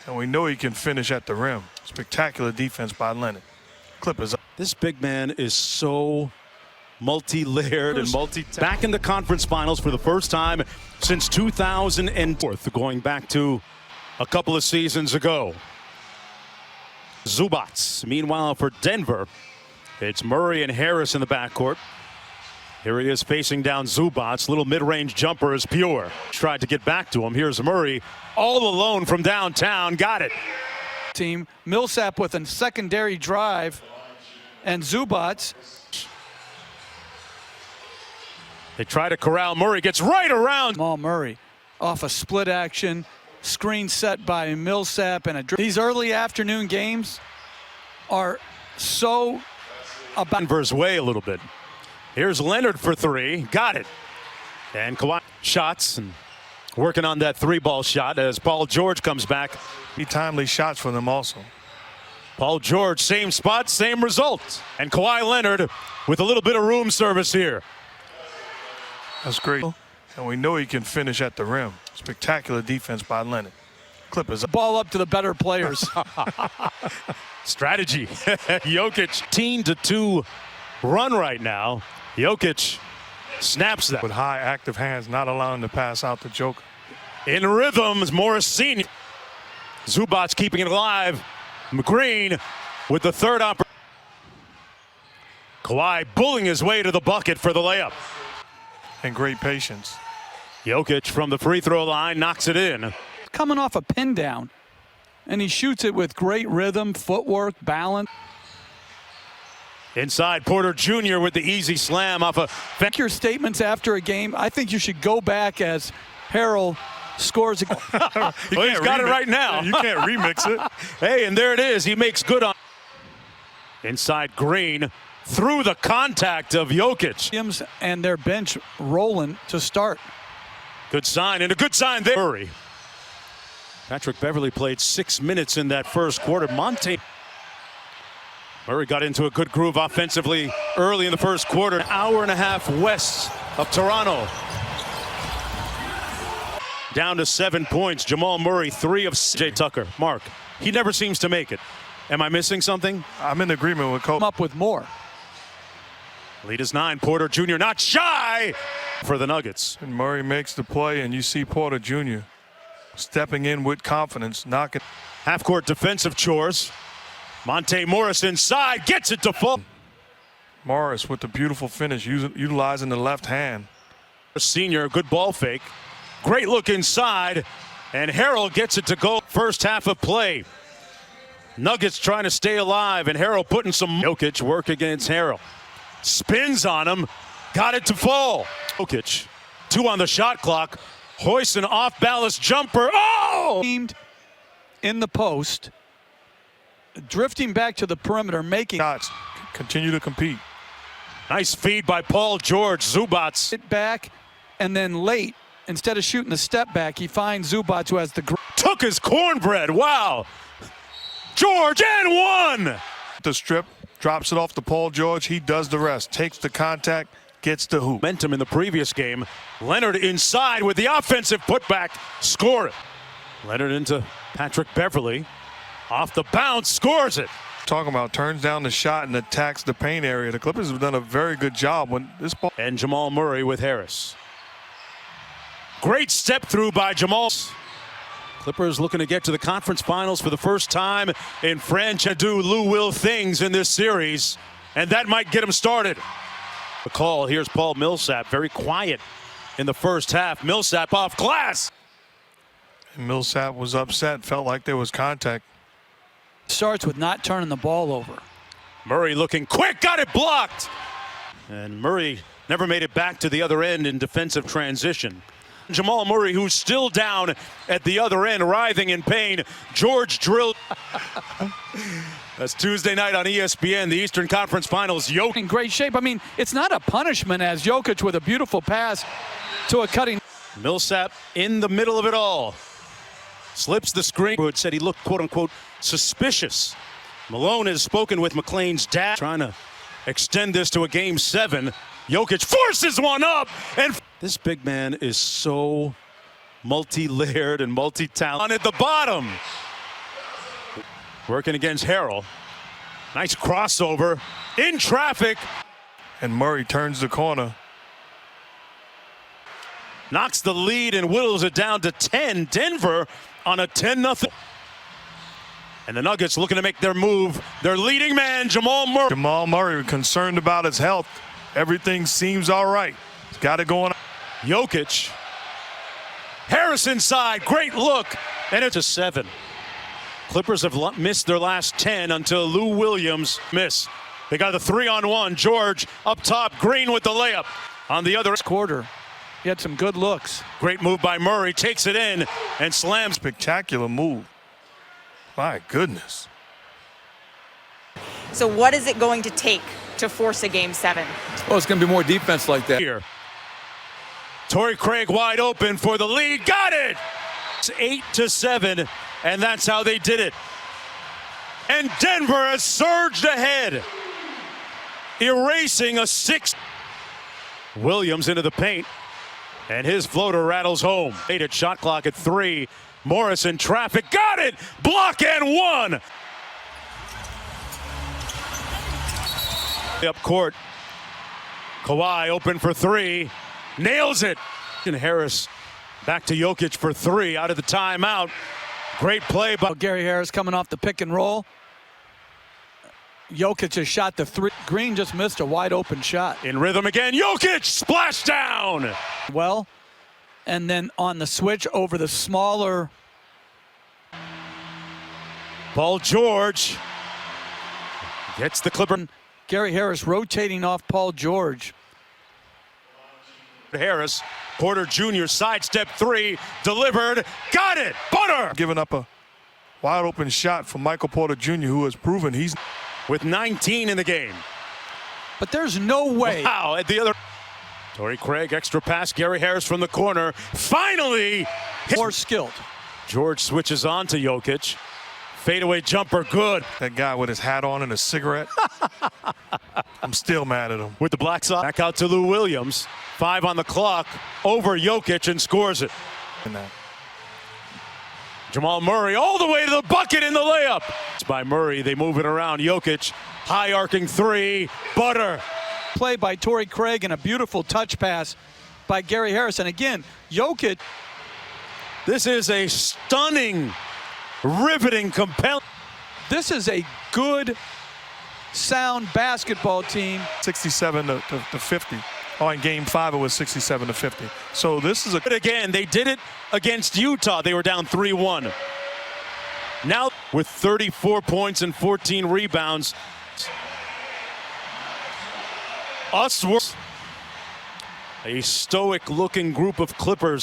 And we know he can finish at the rim. Spectacular defense by Leonard. Clippers. This big man is so multi-layered and multi-talented. Back in the conference finals for the first time since 2004, going back to a couple of seasons ago. Zubac. Meanwhile, for Denver, it's Murray and Harris in the backcourt. Here he is facing down Zubac. Little mid-range jumper is pure. Tried to get back to him. Here's Murray all alone from downtown. Got it. Team Millsap with a secondary drive, and Zubac. They try to corral Murray. Gets right around. Jamal Murray off a split action. Screen set by Millsap and these early afternoon games are so about Denver's way a little bit. Here's Leonard for three. Got it. And Kawhi shots and working on that three-ball shot as Paul George comes back. Timely shots for them also. Paul George, same spot, same result. And Kawhi Leonard with a little bit of room service here. That's great. And we know he can finish at the rim. Spectacular defense by Leonard. Clippers. Ball up to the better players. Strategy. Jokic, 18-2 run right now. Jokic snaps that. With high active hands, not allowing to pass out the Joker. In rhythm is Morris Sr. Zubac keeping it alive. McGreen with the third opportunity. Kawhi bullying his way to the bucket for the layup. And great patience. Jokic from the free throw line knocks it in. Coming off a pin down, and he shoots it with great rhythm, footwork, balance. Inside, Porter Jr. with the easy slam off a. Make your statements after a game. I think you should go back as Harrell scores. Well, he's got it right now. You can't remix it. Hey, and there it is. He makes good on. Inside Green through the contact of Jokic. And their bench rolling to start. Good sign, and a good sign there. Murray. Patrick Beverley played 6 minutes in that first quarter. Murray got into a good groove offensively early in the first quarter. An hour and a half west of Toronto. Down to 7 points. Jamal Murray, 3 of Jay Tucker. Mark, he never seems to make it. Am I missing something? I'm in agreement with Cole. Come up with more. Lead is 9. Porter Jr. not shy for the Nuggets. And Murray makes the play, and you see Porter Jr. stepping in with confidence, knocking. Half-court defensive chores. Monte Morris inside, gets it to fall. Morris with the beautiful finish, utilizing the left hand. Senior, good ball fake. Great look inside, and Harrell gets it to go. First half of play. Nuggets trying to stay alive, and Harrell putting some. Jokic work against Harrell. Spins on him, got it to fall. Jokic, 2 on the shot clock. Hoists an off-balance jumper. Oh! In the post, drifting back to the perimeter, making shots. Continue to compete. Nice feed by Paul George. Zubac. It back, and then late, instead of shooting the step back, he finds Zubac, who has the. Took his cornbread. Wow. George and one. The strip, drops it off to Paul George. He does the rest. Takes the contact, gets the hoop. Momentum in the previous game. Leonard inside with the offensive putback. Score it. Leonard into Patrick Beverley. Off the bounce, scores it. Talking about turns down the shot and attacks the paint area. The Clippers have done a very good job when this ball. And Jamal Murray with Harris. Great step through by Jamal. Clippers looking to get to the conference finals for the first time in franchise. Do Lou Will things in this series, and that might get them started. The call, here's Paul Millsap, very quiet in the first half. Millsap off glass. And Millsap was upset, felt like there was contact. Starts with not turning the ball over. Murray looking quick, got it blocked. And Murray never made it back to the other end in defensive transition. Jamal Murray, who's still down at the other end, writhing in pain. George drilled. That's Tuesday night on ESPN, the Eastern Conference Finals. Jokic in great shape. I mean, it's not a punishment as Jokic with a beautiful pass to a cutting. Millsap in the middle of it all. Slips the screen. Wood said he looked, quote unquote, suspicious. Malone has spoken with McLean's dad, trying to extend this to a game 7. Jokic forces one up, and this big man is so multi-layered and multi-talented. At the bottom, Working against Harrell. Nice crossover. In traffic. And Murray turns the corner. Knocks the lead and whittles it down to 10. Denver on a 10-0. And the Nuggets looking to make their move. Their leading man, Jamal Murray. Jamal Murray concerned about his health. Everything seems all right. He's got it going. Jokic. Harris inside. Great look. And it's a 7. Clippers have missed their last 10 until Lou Williams miss. They got the 3-on-1. George up top. Green with the layup. On the other quarter, he had some good looks. Great move by Murray. Takes it in and slams. Spectacular move. My goodness. So what is it going to take to force a Game 7? Well, it's going to be more defense like that. Here. Torrey Craig wide open for the lead. Got it! It's 8-7, and that's how they did it. And Denver has surged ahead, erasing a 6. Williams into the paint, and his floater rattles home. 8 at shot clock at 3. Morris in traffic. Got it! Block and 1! Up court. Kawhi open for 3. Nails it. And Harris back to Jokic for 3 out of the timeout. Great play by Gary Harris coming off the pick and roll. Jokic has shot the 3. Green just missed a wide open shot. in rhythm again. Jokic splash down. Well, and then on the switch over the smaller. Paul George gets the Clipper. Gary Harris rotating off Paul George. Harris, Porter Jr. sidestep 3, delivered, got it, butter! Giving up a wide open shot from Michael Porter Jr., who has proven he's With 19 in the game. But there's no way. Wow, at the other. Torrey Craig, extra pass, Gary Harris from the corner. Finally! More skilled. George switches on to Jokic. Fadeaway jumper, good. that guy with his hat on and a cigarette. I'm still mad at him. With the Black Sox. Back out to Lou Williams. 5 on the clock. Over Jokic and scores it. And that. Jamal Murray all the way to the bucket in the layup. It's by Murray. They move it around. Jokic, high arcing 3. Butter. Play by Torrey Craig and a beautiful touch pass by Gary Harris. And again, Jokic. This is a stunning, riveting, compelling. This is a good, sound basketball team. 67 to 50. Oh, in Game 5 it was 67 to 50. So this is a. But again, they did it against Utah. They were down 3-1. Now with 34 points and 14 rebounds. A stoic-looking group of Clippers.